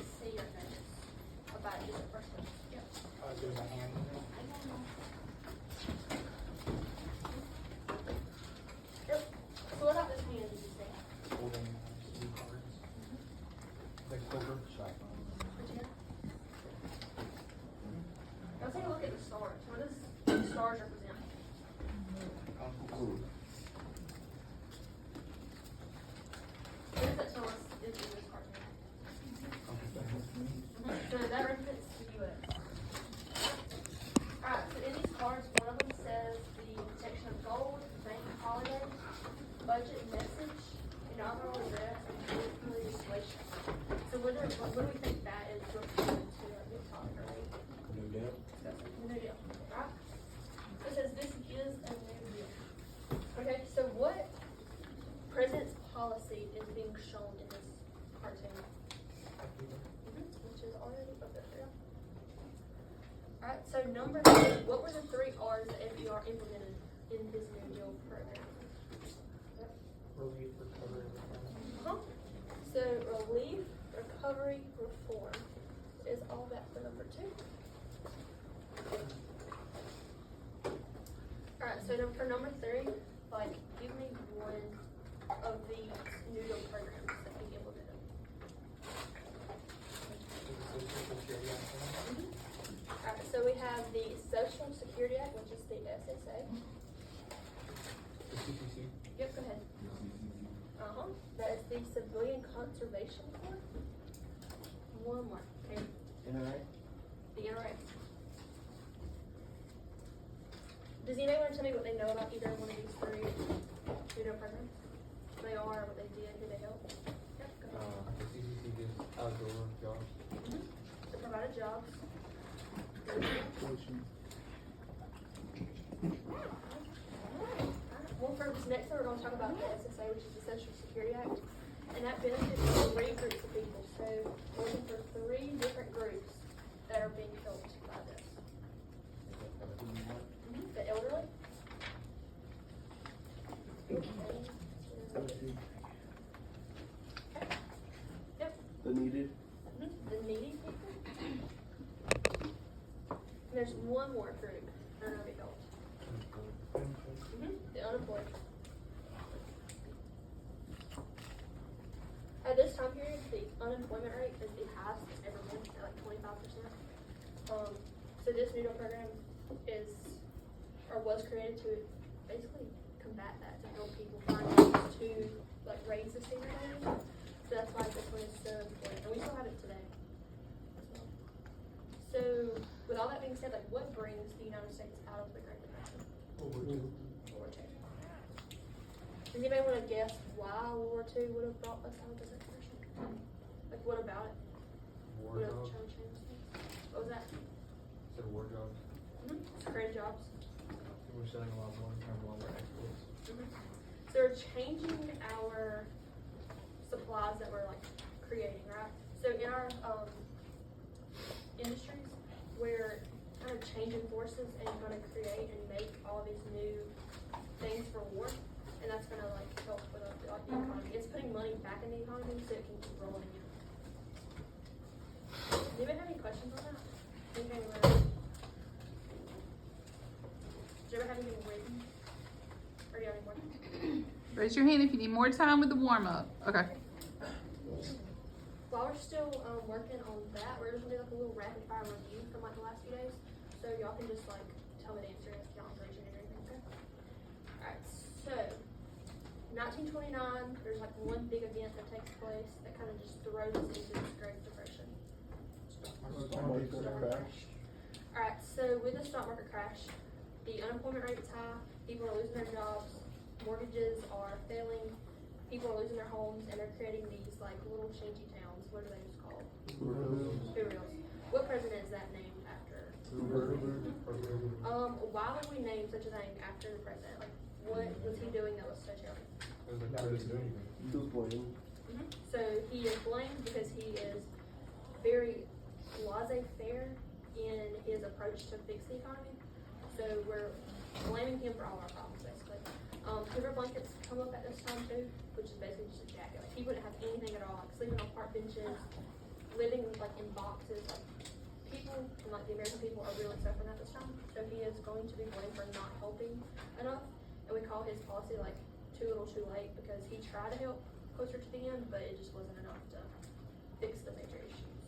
see or notice about it? Is it first one? Yep. There's a hand in there. Yep. So what about this hand did you say? Holding new cards. Like poker. Pretend. Now take a look at the stars. What does the stars represent? What does that tell us is in this cartoon? So that represents the U.S. Alright, so in these cards, one of them says the protection of gold, bank holiday, budget message, inaugural address, and political legislation. So what do we think that is referring to our new topic, right? New deal. The new deal, right? So it says this is a new deal. Okay, so what president's policy is being shown in this cartoon? Which is already up there. Alright, so number 3, what were the 3 R's that FDR implemented in his New Deal program? Relief, recovery, reform. So relief, recovery, reform is all that for number 2. Alright, so for number 3, like, give me one of these New Deal programs that he implemented. Alright, so we have the Social Security Act, which is the SSA. The CPC. Yep, go ahead. That is the Civilian Conservation Corps. One more, okay, NRA. the NRA. Does anybody want to tell me what they know about either one of these 3 New Deal programs? What they are, what they did, who they helped? Yep, go ahead. The CPC gives outdoor jobs. They provided jobs. Well, for this next one, we're going to talk about the SSA, which is the Social Security Act, and that benefits 3 groups of people. So we're looking for 3 different groups that are being helped by this. The elderly. Okay. Yep. The needed. The needy people. And there's one more group that are going to be helped. The unemployed. At this time period, the unemployment rate is the highest it's ever been, at like 25%. So this New Deal program is, or was created to basically combat that, to help people find ways to like raise the standard of living. So that's why this one is so important, and we still have it today as well. So with all that being said, like what brings the United States out of the Great Depression? World War II. Does anybody want to guess why World War II would have brought us out of the Great Depression? Like what about it? War Would have jobs. changed things? What was that? Said war jobs. Created jobs. We're selling a lot more in terms of all our exports. So we're changing our supplies that we're like creating, right? So in our industries, we're kind of changing forces and going to create and make all these new things for war, and that's going to like help with like, the economy. It's putting money back in the economy so it can keep rolling again. Does anybody have any questions on that? Anything written? Did you ever have anything written? Or do you have any more? Raise your hand if you need more time with the warm-up. Okay. While we're still working on that, we're just gonna do like a little rapid fire review from like the last few days. So y'all can just like tell me the answer if y'all don't raise your hand or anything, okay? Alright, so 1929, there's like one big event that takes place that kind of just throws us into this Great Depression. Alright, so with the stock market crash, the unemployment rate is high, people are losing their jobs, mortgages are failing, people are losing their homes, and they're creating these like little shanty towns. What are they just called? Burials. What president is that named after? Why would we name such a thing after the president? Like, what was he doing that was so terrible? So he is blamed because he is very laissez-faire in his approach to fix the economy. So we're blaming him for all our problems, basically. Hoover blankets come up at this time too, which is basically just a jacket. Like he wouldn't have anything at all, like sleeping on park benches, living like in boxes. Like people, like the American people, are really suffering at this time. So he is going to be blamed for not helping enough, and we call his policy like too little, too late, because he tried to help closer to the end, but it just wasn't enough to fix the major issues.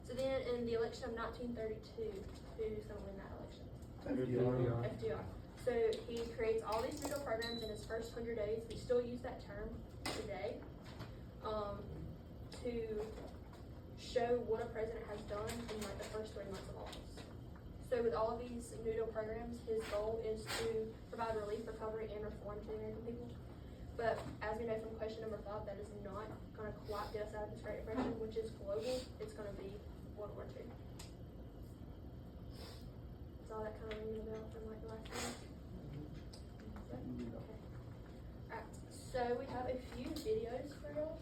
So then, in the election of 1932, who's going to win that election? FDR. So he creates all these digital programs in his first 100 days. We still use that term today to show what a president has done in like the first 3 months of office. So with all of these Noodle programs, his goal is to provide relief, recovery, and reform to the American people. But as we know from question number 5, that is not going to quite get us out of this Great Depression, which is global. It's going to be World War II. Is all that kind of ringing a bell from like the last time? Okay. Alright, so we have a few videos for y'all.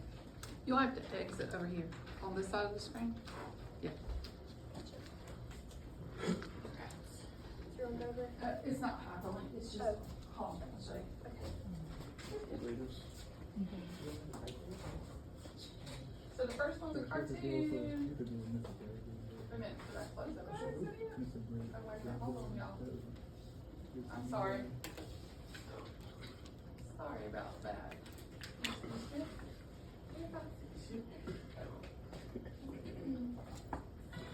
You'll have to exit over here on this side of the screen. Yeah. Throw them over. It's not hyperlink, it's just home. Okay. So the first one's a cartoon. Wait a minute, did I close that video? Oh, wait a minute, hold on, y'all. I'm sorry. Sorry about that.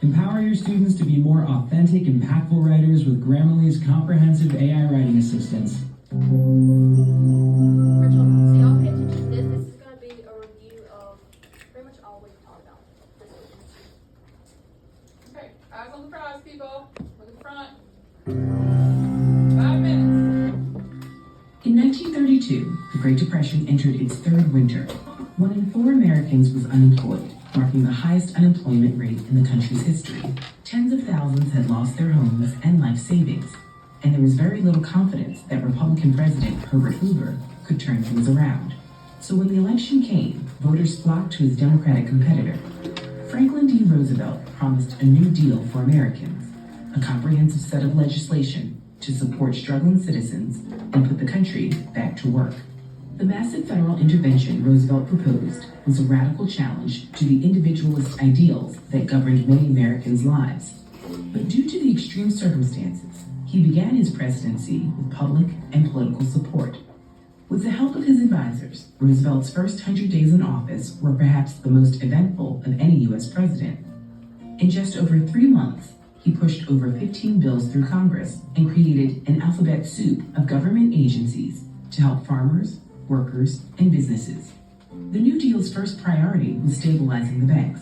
Empower your students to be more authentic, impactful writers with Grammarly's comprehensive AI writing assistance. For children. So y'all pay attention to this. This is going to be a review of pretty much all we've talked about this week. Okay, eyes on the prize, people. Look at the front. 5 minutes. In 1932, the Great Depression entered its third winter. 1 in 4 Americans was unemployed, marking the highest unemployment rate in the country's history. Tens of thousands had lost their homes and life savings, and there was very little confidence that Republican President Herbert Hoover could turn things around. So when the election came, voters flocked to his Democratic competitor. Franklin D. Roosevelt promised a New Deal for Americans, a comprehensive set of legislation to support struggling citizens and put the country back to work. The massive federal intervention Roosevelt proposed was a radical challenge to the individualist ideals that governed many Americans' lives. But due to the extreme circumstances, he began his presidency with public and political support. With the help of his advisors, Roosevelt's first 100 days in office were perhaps the most eventful of any U.S. president. In just over 3 months, he pushed over 15 bills through Congress and created an alphabet soup of government agencies to help farmers, workers, and businesses. The New Deal's first priority was stabilizing the banks.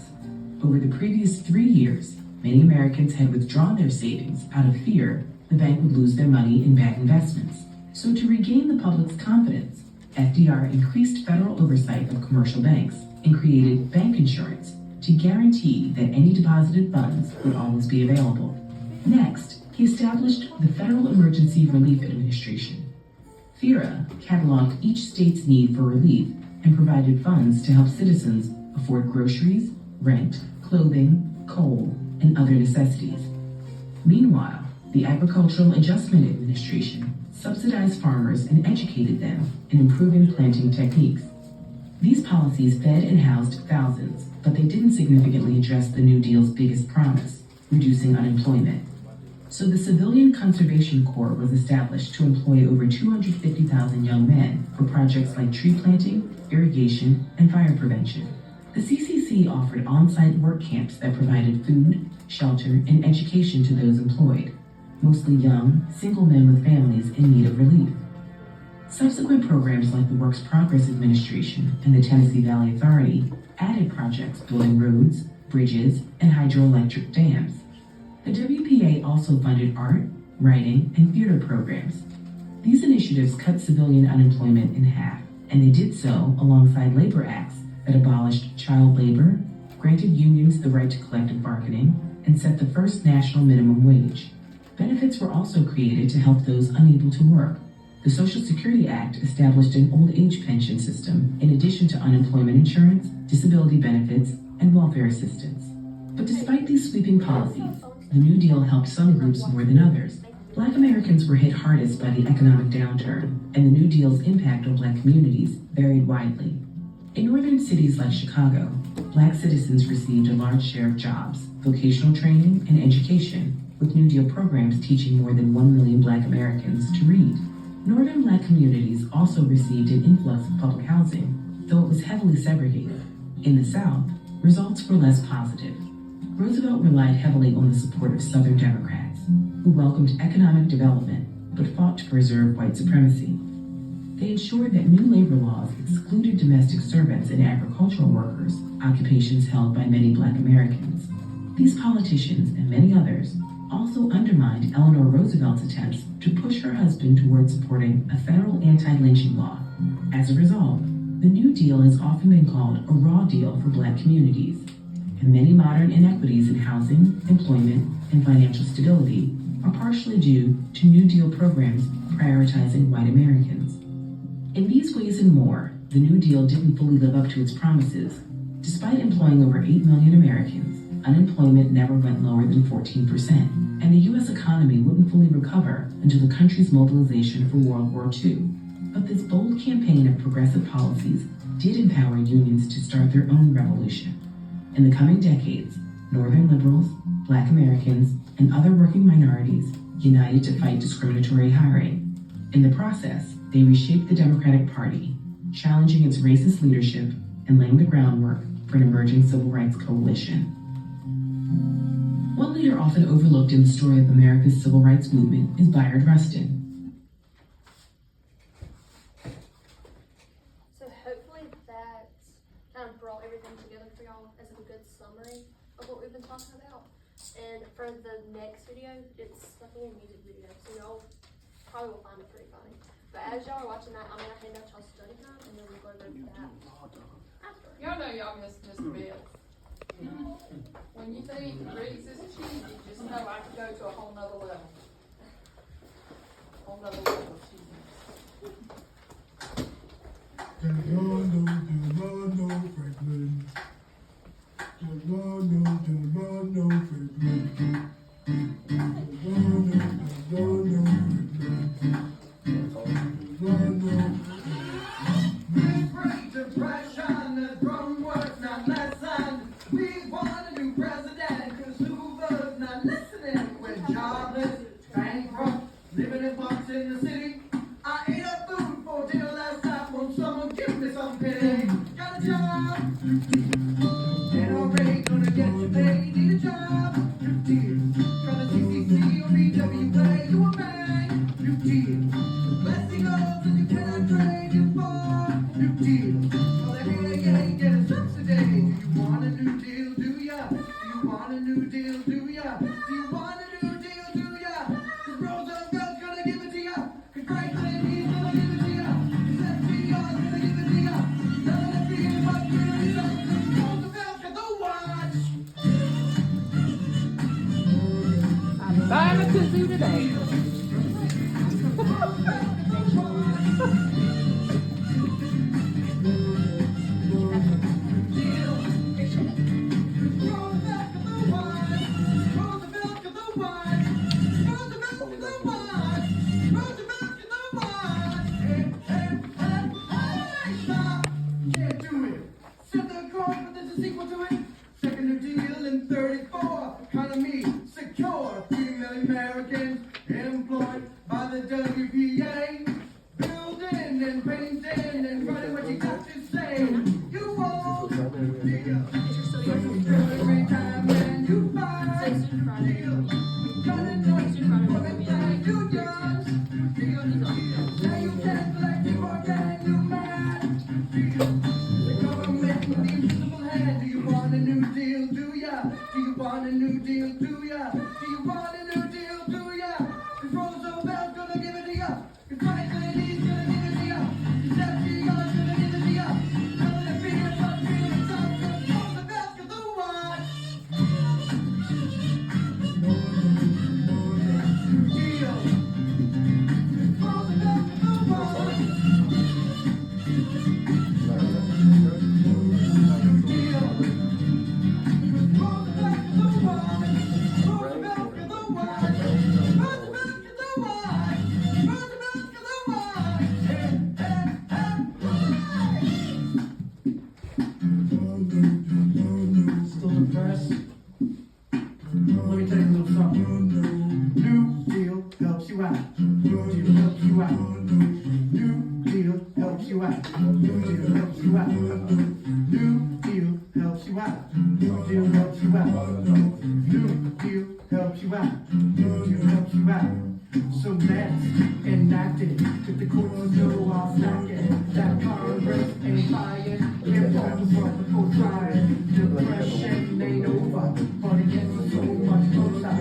Over the previous 3 years, many Americans had withdrawn their savings out of fear the bank would lose their money in bad investments. So to regain the public's confidence, FDR increased federal oversight of commercial banks and created bank insurance to guarantee that any deposited funds would always be available. Next, he established the Federal Emergency Relief Administration. FERA cataloged each state's need for relief and provided funds to help citizens afford groceries, rent, clothing, coal, and other necessities. Meanwhile, the Agricultural Adjustment Administration subsidized farmers and educated them in improving planting techniques. These policies fed and housed thousands, but they didn't significantly address the New Deal's biggest promise, reducing unemployment. So the Civilian Conservation Corps was established to employ over 250,000 young men for projects like tree planting, irrigation, and fire prevention. The CCC offered on-site work camps that provided food, shelter, and education to those employed, mostly young, single men with families in need of relief. Subsequent programs like the Works Progress Administration and the Tennessee Valley Authority added projects building roads, bridges, and hydroelectric dams. The WPA also funded art, writing, and theater programs. These initiatives cut civilian unemployment in half, and they did so alongside labor acts that abolished child labor, granted unions the right to collective bargaining, and set the first national minimum wage. Benefits were also created to help those unable to work. The Social Security Act established an old age pension system in addition to unemployment insurance, disability benefits, and welfare assistance. But despite these sweeping policies, the New Deal helped some groups more than others. Black Americans were hit hardest by the economic downturn, and the New Deal's impact on Black communities varied widely. In northern cities like Chicago, Black citizens received a large share of jobs, vocational training, and education, with New Deal programs teaching more than 1 million Black Americans to read. Northern Black communities also received an influx of public housing, though it was heavily segregated. In the South, results were less positive. Roosevelt relied heavily on the support of Southern Democrats, who welcomed economic development but fought to preserve white supremacy. They ensured that new labor laws excluded domestic servants and agricultural workers, occupations held by many Black Americans. These politicians and many others also undermined Eleanor Roosevelt's attempts to push her husband toward supporting a federal anti-lynching law. As a result, the New Deal has often been called a raw deal for Black communities, and many modern inequities in housing, employment, and financial stability are partially due to New Deal programs prioritizing white Americans. In these ways and more, the New Deal didn't fully live up to its promises. Despite employing over 8 million Americans, unemployment never went lower than 14%, and the U.S. economy wouldn't fully recover until the country's mobilization for World War II. But this bold campaign of progressive policies did empower unions to start their own revolution. In the coming decades, Northern liberals, Black Americans, and other working minorities united to fight discriminatory hiring. In the process, they reshaped the Democratic Party, challenging its racist leadership and laying the groundwork for an emerging civil rights coalition. One leader often overlooked in the story of America's civil rights movement is Bayard Rustin. So hopefully that kind of brought everything together for y'all as a good summary of what we've been talking about. And for the next video, it's definitely a music video, so y'all probably will find it pretty funny. But as y'all are watching that, I'm gonna hand out y'all study time, and then we'll go over that after. Y'all know y'all miss Miss Bill. When you think Reese is cheesy, just know I could go to a whole nother level. Whole nother level of cheesy. Delano Franklin. Delano Franklin. Great Depression has grown worse, not lessened. We want a new president, cause Hoover's not listening. We're jobless, bankrupt, living in parks in the city. I ate up food for dinner last night, won't someone give me some pity? Got a job, and already gonna get you paid. Need a job, you did. Try the CCC or BWA, you a man, you did. Blessing goes and you cannot trade it for, you did. Well, the hater get a subsidy. Do you want a new deal, do ya? Do you want a new deal, do ya? Do you want a new deal, do ya? Cause Roosevelt's gonna give it to ya. Cause Franklin, he's gonna give it to ya. Cause FDR's gonna give it to ya. None of the freedom but freedom is up. Cause Roosevelt got the watch. I'm buying a kazoo today. Second New Deal in 34, economy secure, 3 million Americans employed by the WPA, building and painting and running what you got to say. You won't deal. Every time when you fight, deal. Running up, every time you just deal. Now you can't collect it or can you mad? Deal. The government with the invisible hand. Do you want a new deal? Do ya? Do you want a new deal? Do ya? Do you want a new deal? Do ya? Cause Roosevelt's gonna give it to ya. Cause Franklin, he's gonna give it to ya. Cause FDR's gonna give it to ya. None of the freedom but freedom is up. Cause Roosevelt's got the watch. New deal. Roosevelt's got the watch. New deal. Roosevelt's got the watch. Roosevelt's got the verse. Let me tell you a little something. New Deal helps you out. New Deal helps you out. New Deal helps you out. New Deal helps you out. New Deal helps you out. New Deal helps you out. New Deal helps you out. New Deal helps you out. So let's enact it. If the courts go all stacking, that Congress ain't fired. They're focused on before trying. Depression ain't over, but it gets so much closer.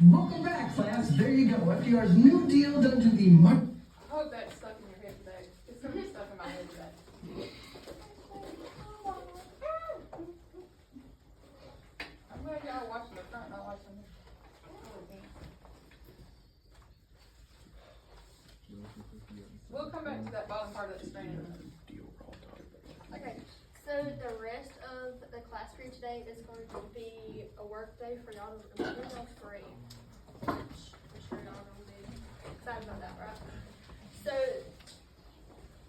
Welcome back, class. There you go. FDR's New Deal done to the mark. I hope that's stuck in your head today. It's gonna be stuck in my head today. I'm glad y'all are watching the front, not watching the. We'll come back to that bottom part of the screen in a minute. Okay, so the rest of the class period today is going to be a work day for y'all to remember y'all free. Which I'm sure y'all are gonna be excited about that, right? So,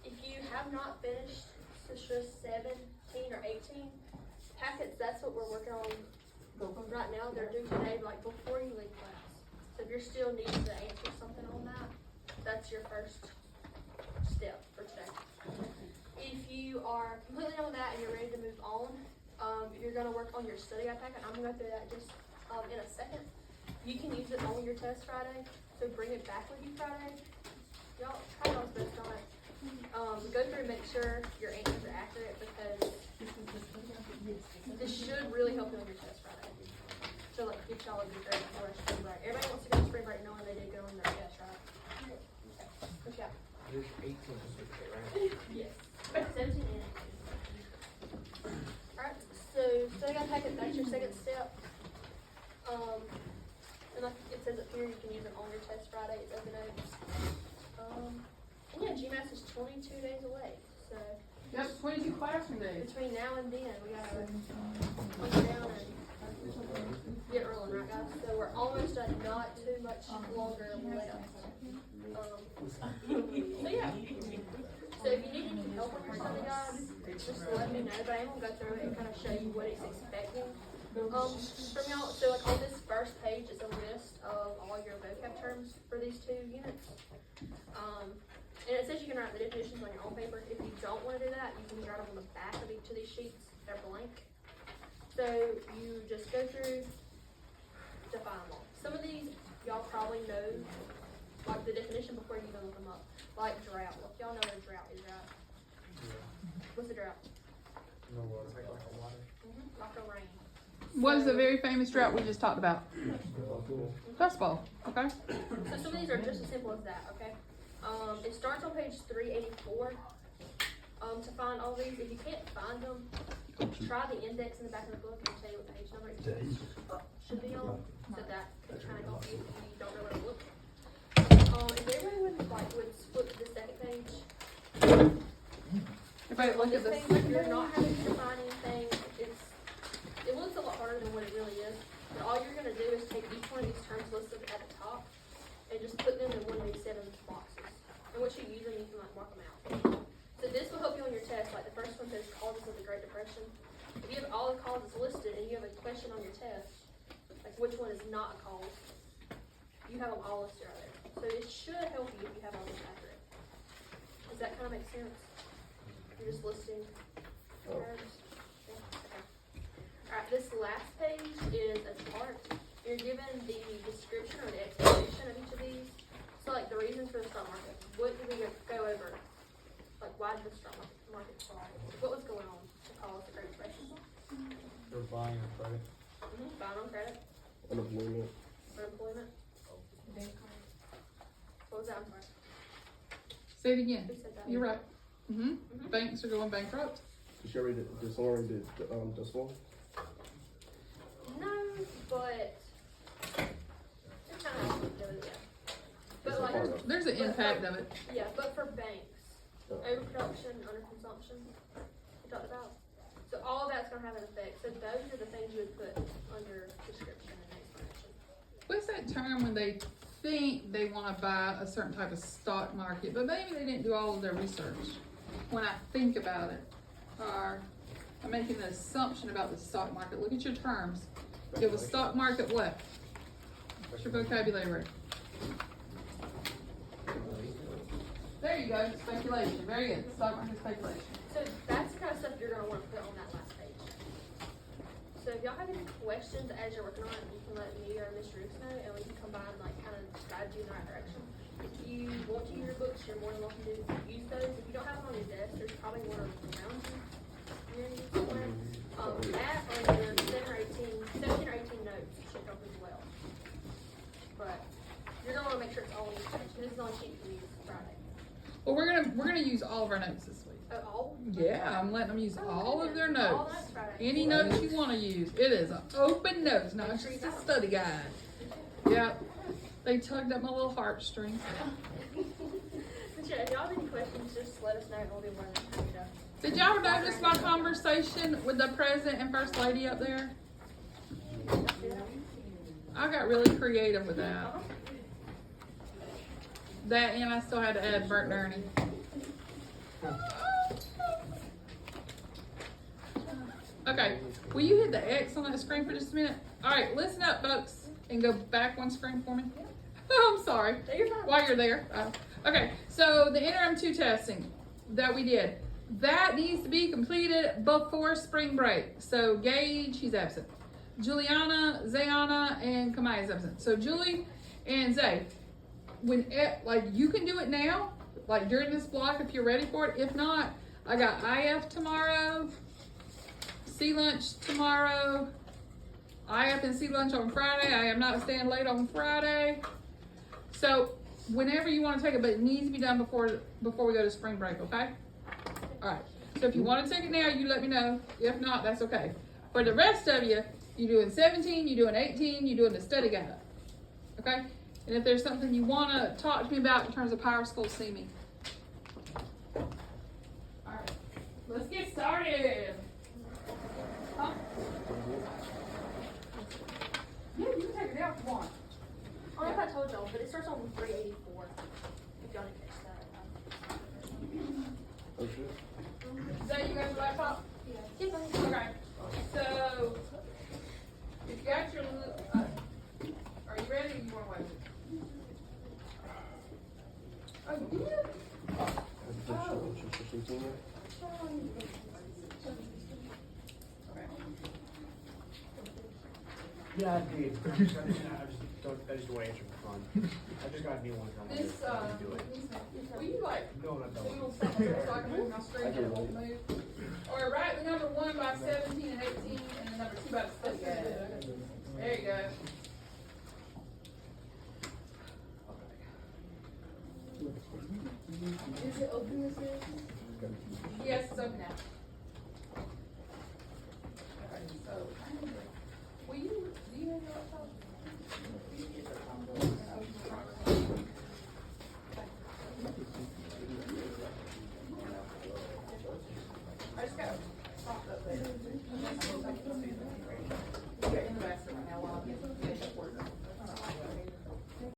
if you have not finished Sisha 17 or 18 packets, that's what we're working on right now. They're due today, like before you leave class. So if you're still needing to answer something on that, that's your first step for today. If you are completely done with that and you're ready to move on, you're gonna work on your study guide packet. I'm gonna go through that just in a second. You can use it on your test Friday, so bring it back with you Friday. Y'all try y'all's best on it. Go through and make sure your answers are accurate because this should really help you on your test Friday. So like get y'all a good grade before spring break. Everybody wants to go to spring break knowing they did good on their test, right? Okay. What you got? There's 18 this week, right? Yes. 17 and 18. Alright, so study guide packet, that's your second step. And like it says up here, you can use it on your test Friday, it's open notes. And yeah, GMAS is 22 days away, so Yep, 22 classroom days. between now and then, we gotta punch it down and get rolling, right guys? So we're almost done, not too much longer left. So yeah. So if you need any help with your study guide, just let me know, but I am gonna go through it and kind of show you what it's expecting from y'all. So like on this first page is a list of all your vocab terms for these 2 units. And it says you can write the definitions on your own paper. If you don't want to do that, you can write them on the back of each of these sheets. They're blank. So you just go through, define them all. Some of these y'all probably know, like the definition before you even look them up. Like drought. Look, y'all know what a drought is, right? What's a drought? No water, like a water. Like a rain. What is the very famous drought we just talked about? Dust Bowl. Okay. So some of these are just as simple as that, okay? It starts on page 384. To find all these, if you can't find them, try the index in the back of the book and tell you what page number it should be on. So that can kind of help you if you don't know where to look. If everybody would flip to the second page. Everybody On look this at this. page, you're not having to find anything. It looks a lot harder than what it really is. But all you're gonna do is take each one of these terms listed at the top and just put them in one of these 7 boxes. And once you use them, you can like mark them out. So this will help you on your test. Like the first one says causes of the Great Depression. If you have all the causes listed and you have a question on your test, like which one is not a cause, you have them all listed right there. So it should help you if you have all this accurate. Does that kind of make sense? You're just listing terms. Yeah, okay. Alright, this last page is a chart. You're given the description or the explanation of each of these. So like the reasons for the stock market. What did we go over? Like why did the stock market fall? What was going on to cause the Great Depression? They're buying on credit. Buying on credit, Unemployment. unemployment. What was that? I'm sorry. Say it again. Who said that? You're right. Banks are going bankrupt. Did you already disorient this one? No, but it kind of has to do with it. But It's a like, part of it. There's an impact of it. yeah, but for banks, overproduction, underconsumption, we talked about. So all of that's gonna have an effect. So those are the things you would put under description and explanation. What's that term when they think they want to buy a certain type of stock market, but maybe they didn't do all of their research? When I think about it, are, I'm making an assumption about the stock market. Look at your terms. You have a stock market what? What's your vocabulary? There you go, speculation. Very good. Stock market speculation. So that's the kind of stuff you're gonna want to put on that last page. So if y'all have any questions as you're working on it, you can let me or Mr. Rooks know, and we can combine, like, kind of guide you in the right direction. If you want to use your books, you're more than welcome to use those. If you don't have them on your desk, there's probably one around you near you somewhere. That or your 17 or 18 notes should help as well. But you're gonna want to make sure it's all on your page. This is on sheet for you Friday. Well, we're gonna use all of our notes this week. All? Yeah, I'm letting them use all of their All notes. notes Friday. Any notes you want to use. It is an open notes, not just a study guide. Yep. They tugged at my little heartstrings. But yeah, if y'all have any questions, just let us know and we'll be more than happy to. Did y'all notice my conversation with the president and first lady up there? I got really creative with that. That and I still had to add Bert and Ernie. Okay, will you hit the X on that screen for just a minute? Alright, listen up folks and go back one screen for me. Oh, I'm sorry. No, you're fine. While you're there. Okay, so the interim 2 testing that we did, that needs to be completed before spring break. So Gage, he's absent. Juliana, Zayana, and Kamai is absent. So Julie and Zay, like you can do it now, like during this block if you're ready for it. If not, I got IF tomorrow, C lunch tomorrow, IF and C lunch on Friday. I am not staying late on Friday. So whenever you want to take it, but it needs to be done before we go to spring break, okay? All right. So if you want to take it now, you let me know. If not, that's okay. For the rest of you, you're doing 17, you're doing 18, you're doing the study guide, okay? And if there's something you want to talk to me about in terms of Power School, see me. All right. Let's get started. Huh? Yeah, you can take it out if you want. I don't know if I told y'all, but it starts on 384. If y'all didn't catch that. Oh, shit. Is that you got your laptop? Yeah. Okay. So, if you got your, are you ready or you want to wait? Oh, you did? Yeah, I did. I just don't answer the phone. I just got a new one. I'm This, gonna do it. will you like, No, not that doodle one. something so I can move my screen and it won't move? Or write the number 1 by 17 and 18 and the number 2 by the study guide. There you go. Is it open this is? Yes, it's open now.